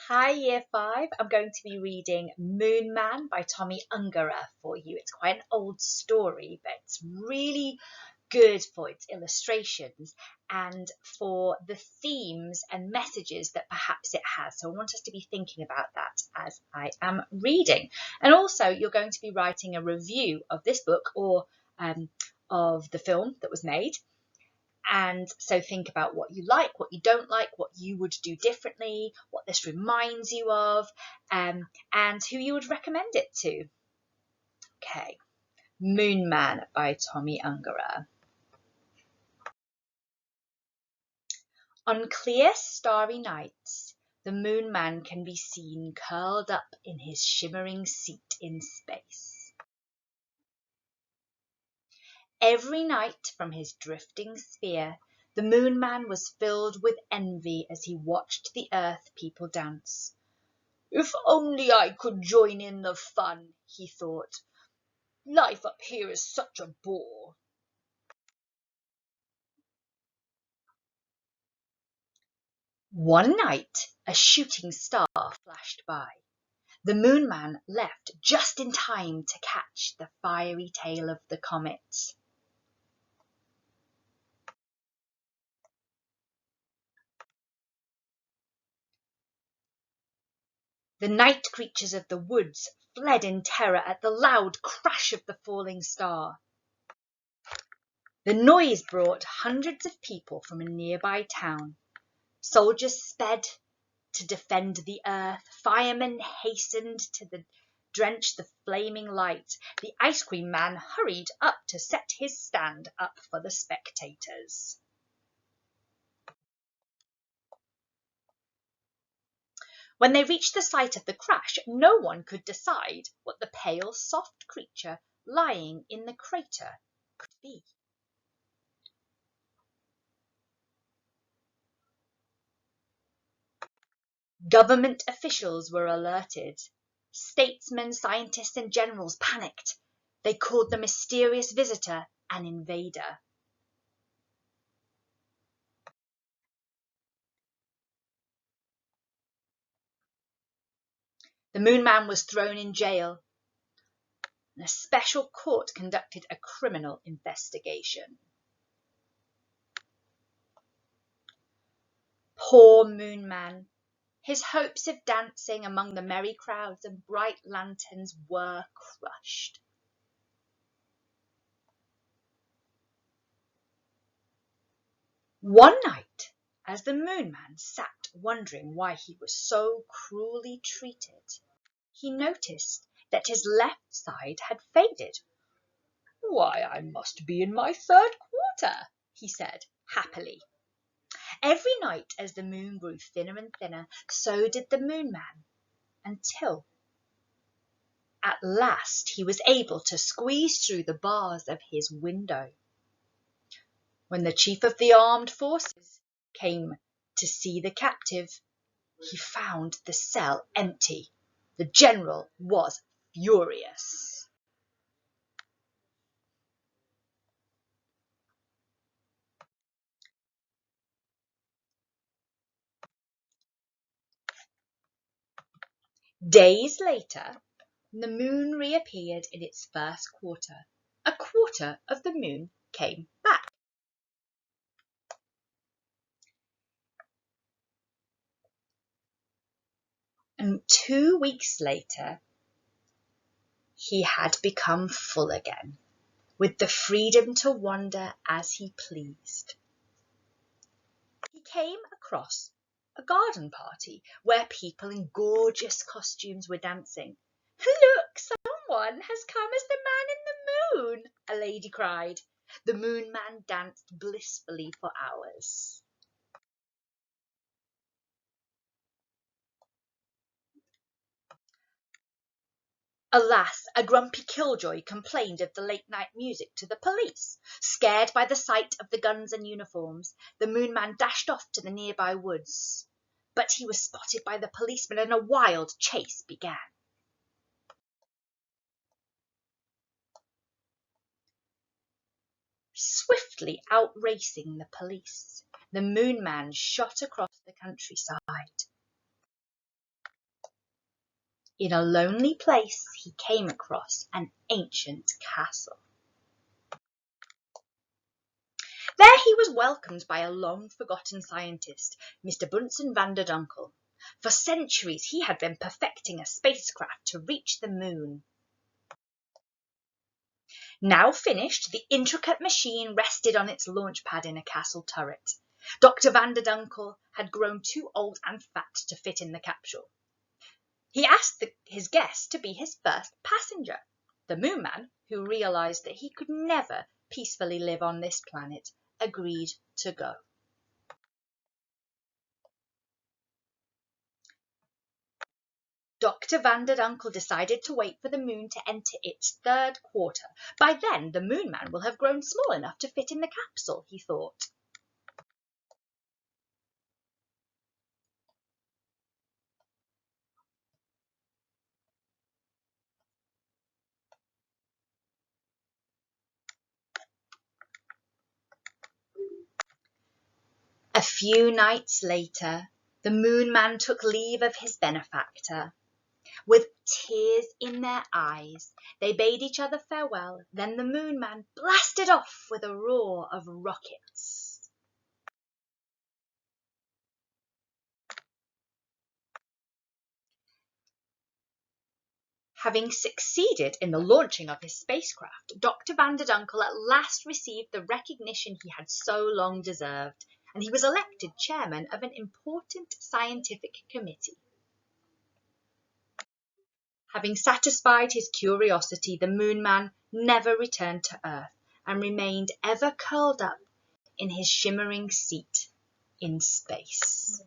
Hi, Year 5. I'm going to be reading Moon Man by Tomi Ungerer for you. It's quite an old story, but it's really good for its illustrations and for the themes and messages that perhaps it has. So I want us to be thinking about that as I am reading. And also, you're going to be writing a review of this book or of the film that was made. And so think about what you like, what you don't like, what you would do differently, what this reminds you of, and who you would recommend it to. Okay, Moon Man by Tomi Ungerer. On clear, starry nights, the Moon Man can be seen curled up in his shimmering seat in space. Every night from his drifting sphere, the Moon Man was filled with envy as he watched the Earth people dance. "If only I could join in the fun," he thought. "Life up here is such a bore." One night, a shooting star flashed by. The Moon Man left just in time to catch the fiery tail of the comet. The night creatures of the woods fled in terror at the loud crash of the falling star. The noise brought hundreds of people from a nearby town. Soldiers sped to defend the earth. Firemen hastened to drench the flaming light. The ice cream man hurried up to set his stand up for the spectators. When they reached the site of the crash, no one could decide what the pale, soft creature lying in the crater could be. Government officials were alerted. Statesmen, scientists, and generals panicked. They called the mysterious visitor an invader. The Moon Man was thrown in jail, and a special court conducted a criminal investigation. Poor Moon Man. His hopes of dancing among the merry crowds and bright lanterns were crushed. One night, as the Moon Man sat wondering why he was so cruelly treated, he noticed that his left side had faded. "Why, I must be in my third quarter," he said happily. Every night as the moon grew thinner and thinner, so did the Moon Man, until at last he was able to squeeze through the bars of his window. When the chief of the armed forces came to see the captive, he found the cell empty. The general was furious. Days later, the moon reappeared in its first quarter. A quarter of the moon came back. And 2 weeks later, he had become full again, with the freedom to wander as he pleased. He came across a garden party where people in gorgeous costumes were dancing. "Look, someone has come as the man in the moon," a lady cried. The Moon Man danced blissfully for hours. Alas, a grumpy killjoy complained of the late-night music to the police. Scared by the sight of the guns and uniforms, the Moon Man dashed off to the nearby woods. But he was spotted by the policeman and a wild chase began. Swiftly outracing the police, the Moon Man shot across the countryside. In a lonely place, he came across an ancient castle. There he was welcomed by a long-forgotten scientist, Mr. Bunsen van der Dunkel. For centuries he had been perfecting a spacecraft to reach the moon. Now finished, the intricate machine rested on its launch pad in a castle turret. Dr. van der Dunkel had grown too old and fat to fit in the capsule. He asked his guest to be his first passenger. The Moon Man, who realized that he could never peacefully live on this planet, agreed to go. Dr. van der Dunkel decided to wait for the moon to enter its third quarter. By then, the Moon Man will have grown small enough to fit in the capsule, he thought. A few nights later, the Moon Man took leave of his benefactor. With tears in their eyes, they bade each other farewell. Then the Moon Man blasted off with a roar of rockets. Having succeeded in the launching of his spacecraft, Dr. van der Dunkel at last received the recognition he had so long deserved, and he was elected chairman of an important scientific committee. Having satisfied his curiosity, the Moon Man never returned to Earth and remained ever curled up in his shimmering seat in space.